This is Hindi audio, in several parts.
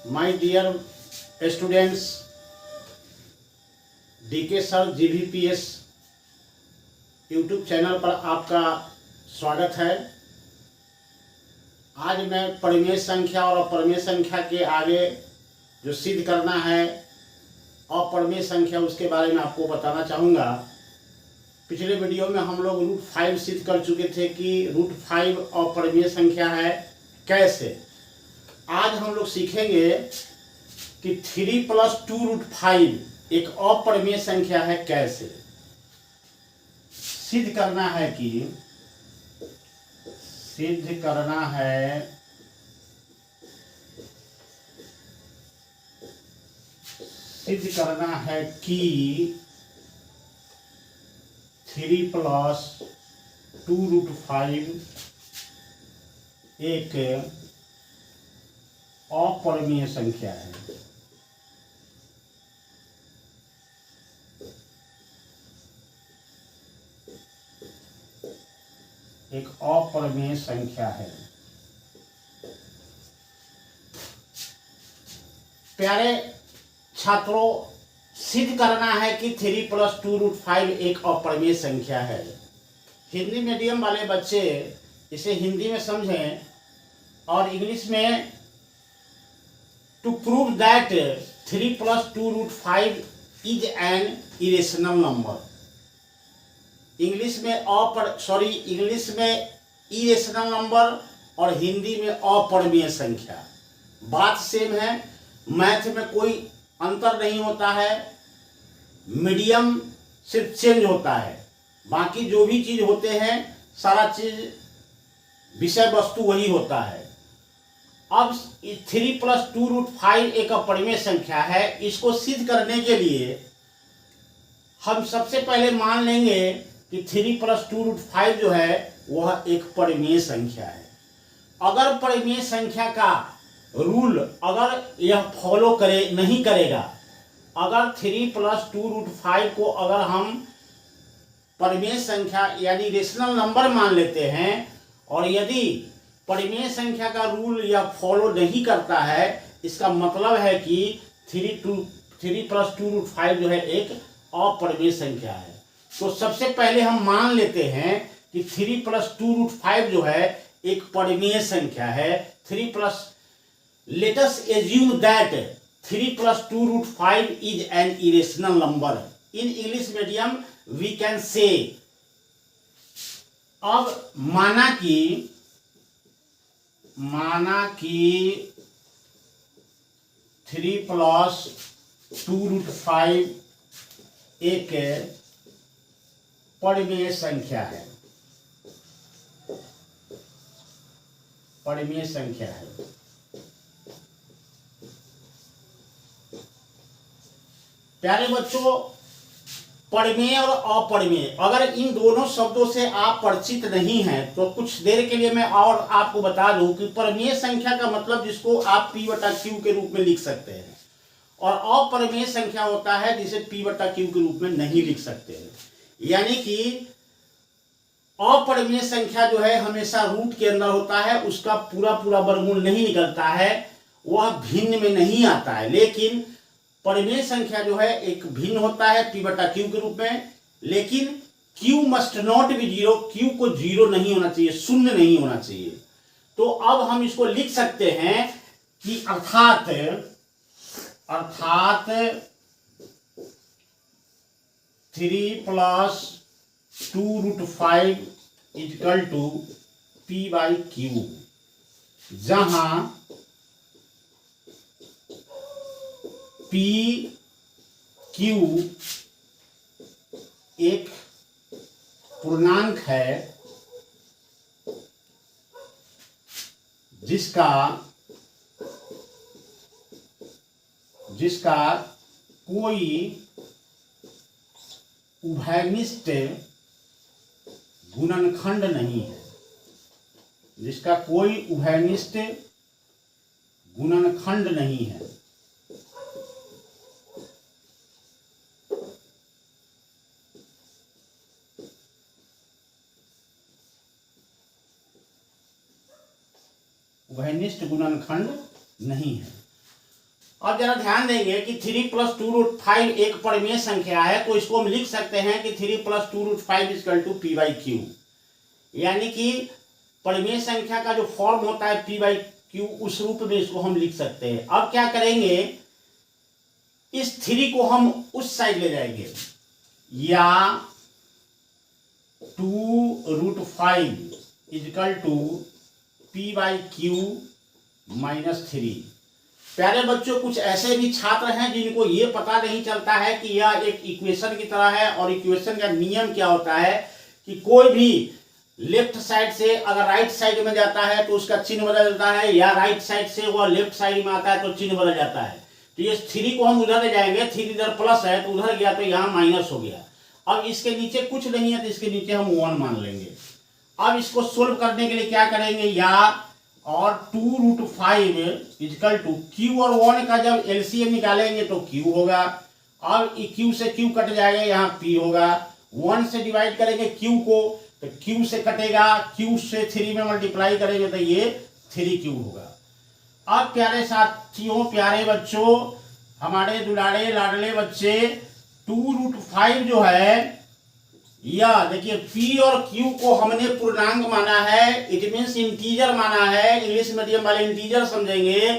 My dear students, DK sir GBPS YouTube channel पर आपका स्वागत है। आज मैं परिमेय संख्या और अपरिमेय संख्या के आगे जो सिद्ध करना है अपरिमेय संख्या उसके बारे में आपको बताना चाहूँगा। पिछले वीडियो में हम लोग √5 सिद्ध कर चुके थे कि √5 अपरिमेय संख्या है कैसे। आज हम लोग सीखेंगे कि 3 + 2√5 एक अपरिमेय संख्या है कैसे। सिद्ध करना है कि 3 + 2√5 एक अपरिमेय संख्या है। एक अपरिमेय संख्या है। प्यारे छात्रों, सिद्ध करना है कि 3 + 2√5 एक अपरिमेय संख्या है। हिंदी मीडियम वाले बच्चे इसे हिंदी में समझें और इंग्लिश में to prove that 3 + 2√5 is an irrational number. English में इरेशनल नंबर और हिंदी में अपरिमेय संख्या बात सेम है। मैथ में कोई अंतर नहीं होता है, मीडियम सिर्फ चेंज होता है। बाकी जो भी चीज होते हैं सारा चीज विषय वस्तु वही होता है। अब 3 + 2√5 एक अपरिमेय संख्या है। इसको सिद्ध करने के लिए हम सबसे पहले मान लेंगे कि 3 + 2√5 जो है वह एक परिमेय संख्या है। अगर परिमेय संख्या का रूल अगर यह फॉलो नहीं करेगा, अगर 3 + 2√5 को अगर हम परिमेय संख्या यानी रेशनल नंबर मान लेते हैं और यदि परिमेय संख्या का रूल यह फॉलो नहीं करता है, इसका मतलब है कि 3 + 2√5 जो है एक अपरिमेय संख्या है। तो सबसे पहले हम मान लेते हैं कि 3 + 2√5 जो है एक परिमेय संख्या है। Let us assume that 3 + 2√5 is an irrational number. In English medium we can say, अब माना कि 3 + 2√5 एक परिमेय संख्या है। परिमेय संख्या है। प्यारे बच्चों, परिमेय और अपरिमेय अगर इन दोनों शब्दों से आप परिचित नहीं हैं तो कुछ देर के लिए मैं और आपको बता दूं कि परिमेय संख्या का मतलब जिसको आप P/Q के रूप में लिख सकते हैं और अपरिमेय संख्या होता है जिसे P/Q के रूप में नहीं लिख सकते हैं। यानी कि अपरिमेय संख्या जो है हमेशा रूट के अंदर होता है, उसका पूरा वर्गमूल नहीं निकलता है, वह भिन्न में नहीं आता है। लेकिन परिमेय संख्या जो है एक भिन्न होता है P/Q के रूप में, लेकिन Q must not be 0, Q को 0 नहीं होना चाहिए, शून्य नहीं होना चाहिए। तो अब हम इसको लिख सकते हैं कि अर्थात 3 + 2√5 = P/Q, जहां P/Q एक पूर्णांक है जिसका कोई उभयनिष्ठ गुणनखंड नहीं है। जिसका कोई उभयनिष्ठ गुणनखंड नहीं है। वह निष्ठ गुणनखंड नहीं है। अब जरा ध्यान देंगे कि 3 + 2√5 एक परिमेय संख्या है, तो इसको हम लिख सकते हैं कि 3 + 2√5 = p/q, यानी कि परिमेय संख्या का जो फॉर्म होता है p/q, उस रूप में इसको हम लिख सकते हैं। अब क्या करेंगे, इस 3 को हम उस साइड ले जाएंगे, या 2√5 = p/q - 3। प्यारे बच्चों, कुछ ऐसे भी छात्र हैं जिनको ये पता नहीं चलता है कि यह एक इक्वेशन की तरह है, और इक्वेशन का नियम क्या होता है कि कोई भी लेफ्ट साइड से अगर राइट साइड में जाता है तो उसका चिन्ह बदल जाता है, या राइट साइड से वह लेफ्ट साइड में आता है तो चिन्ह बदल जाता है। तो ये 3 को हम उधर ले जाएंगे, 3 इधर प्लस है तो उधर गया तो यहाँ माइनस हो गया। अब इसके नीचे कुछ नहीं है तो इसके नीचे हम 1 मान लेंगे। अब इसको सोल्व करने के लिए क्या करेंगे, या और 2√5 = q, और 1 का जब एलसीएम निकालेंगे तो q होगा। अब q से q कट जाएगा, यहाँ p होगा। 1 से डिवाइड करेंगे q को तो q से कटेगा, q से 3 में मल्टीप्लाई करेंगे तो ये 3q होगा। अब प्यारे साथियों, प्यारे बच्चों, हमारे दुलारे लाडले बच्चे, 2√5 जो है, या देखिए p और q को हमने पूर्णांक माना है, इट मीन्स इंटीजर माना है। इंग्लिश मीडियम वाले इंटीजर समझेंगे,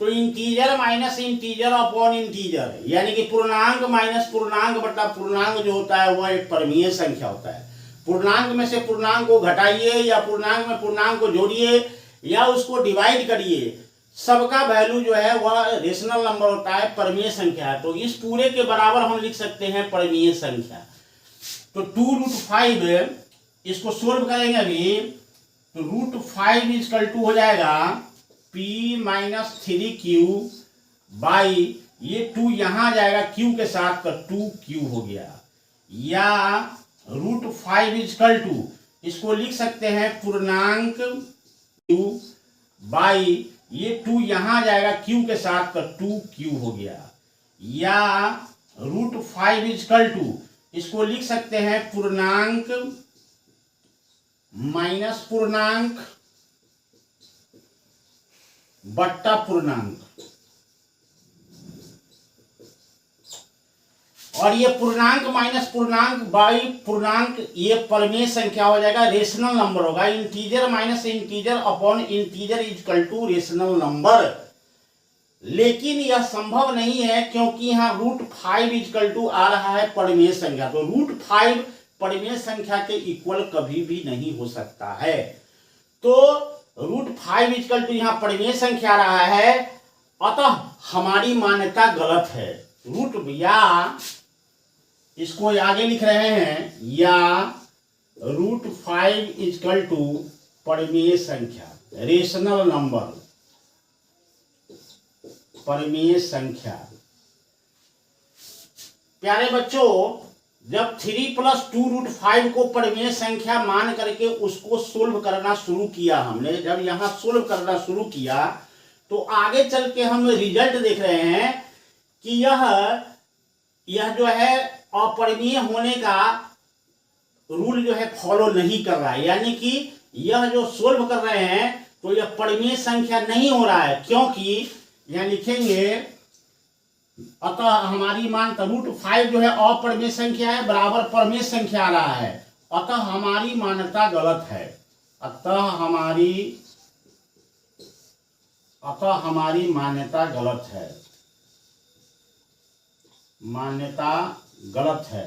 तो integer minus integer upon integer, यानी कि पूर्णांक माइनस पूर्णांक बटा पूर्णांक जो होता है वह एक परिमेय संख्या होता है। पूर्णांक में से पूर्णांक को घटाइए, या पूर्णांक में पूर्णांक को जोड़िए, या उसको डिवाइड करिए, सबका वैल्यू जो है वह रेशनल नंबर होता है, परिमेय संख्या है। तो इस पूरे के बराबर हम लिख सकते हैं परिमेय संख्या। तो 2√5 इसको सोल्व करेंगे अभी, तो √5 = हो जाएगा p - 3q बाई, ये 2 यहां आ जाएगा q के साथ, तो 2q हो गया। या √5 इसको लिख सकते हैं पूर्णांक q बाई, ये 2 यहां आ जाएगा q के साथ, तो 2q हो गया। या √5 इसको लिख सकते हैं पूर्णांक माइनस पूर्णांक बट्टा पूर्णांक, और ये पूर्णांक माइनस पूर्णांक बाई पूर्णांक, ये परिमेय संख्या हो जाएगा, रेशनल नंबर होगा। Integer minus integer upon integer = rational number. लेकिन यह संभव नहीं है, क्योंकि यहाँ √5 आ रहा है परिमेय संख्या, तो √5 परिमेय संख्या के इक्वल कभी भी नहीं हो सकता है। तो √5 यहाँ परिमेय संख्या आ रहा है, अतः हमारी मान्यता गलत है। या इसको आगे लिख रहे हैं, या √5 परिमेय संख्या, रेशनल नंबर, परिमेय संख्या। प्यारे बच्चों, जब 3 + 2√5 को परिमेय संख्या मान करके उसको सोल्व करना शुरू किया हमने, जब यहां सोल्व करना शुरू किया तो आगे चल के हम रिजल्ट देख रहे हैं कि यह जो है अपरिमेय होने का रूल जो है फॉलो नहीं कर रहा है, यानी कि यह जो सोल्व कर रहे हैं तो यह परिमेय संख्या नहीं हो रहा है, क्योंकि यहां लिखेंगे, अतः हमारी मान √5 जो है अपरिमेय संख्या है, बराबर परिमेय संख्या आ रहा है, अतः हमारी मान्यता गलत है। अतः हमारी मान्यता गलत है, मान्यता गलत है।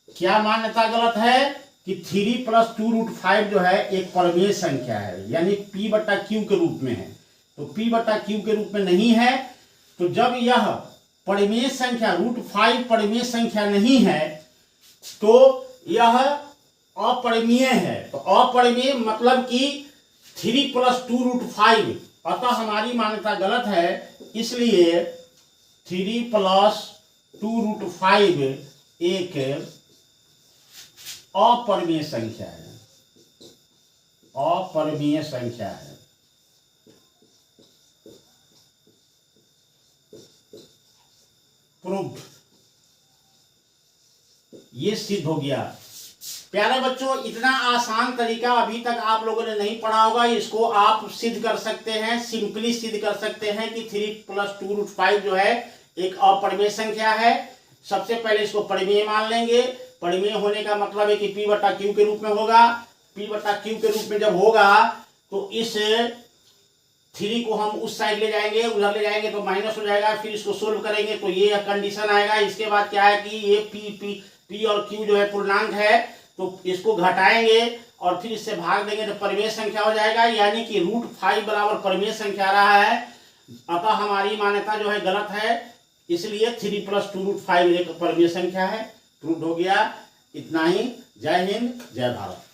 क्या मान्यता गलत है कि 3 + 2√5 जो है एक परिमेय संख्या है, यानी p/q के रूप में है, तो p/q के रूप में नहीं है। तो जब यह परिमेय संख्या √5 परिमेय संख्या नहीं है तो यह अपरिमेय है। तो अपरिमेय मतलब कि 3 + 2√5, अतः हमारी मान्यता गलत है, इसलिए 3 + 2√5 एक अपरिमेय संख्या है, अपरिमेय संख्या है। प्रूफ, ये सिद्ध हो गया। प्यारे बच्चों, इतना आसान तरीका अभी तक आप लोगों ने नहीं पढ़ा होगा। इसको आप सिद्ध कर सकते हैं, सिंपली सिद्ध कर सकते हैं कि 3 + 2√5 जो है एक अपरिमेय संख्या है। सबसे पहले इसको परिमेय मान लेंगे। परिमेय होने का मतलब है कि P/Q के रूप में होगा। P/Q के रूप में जब होगा तो इस 3 को हम उस साइड ले जाएंगे, उधर ले जाएंगे तो माइनस हो जाएगा। फिर इसको सोल्व करेंगे तो ये कंडीशन आएगा। इसके बाद क्या है कि ये P और Q जो है पूर्णांक है, तो इसको घटाएंगे और फिर इससे भाग देंगे तो परिमेय संख्या हो जाएगा। यानी कि √5 बराबर परिमेय संख्या रहा है। अतः हमारी मान्यता जो है गलत है, इसलिए 3 + 2√5 एक परिमेय संख्या है। प्रूव हो गया। इतना ही। जय हिंद, जय भारत।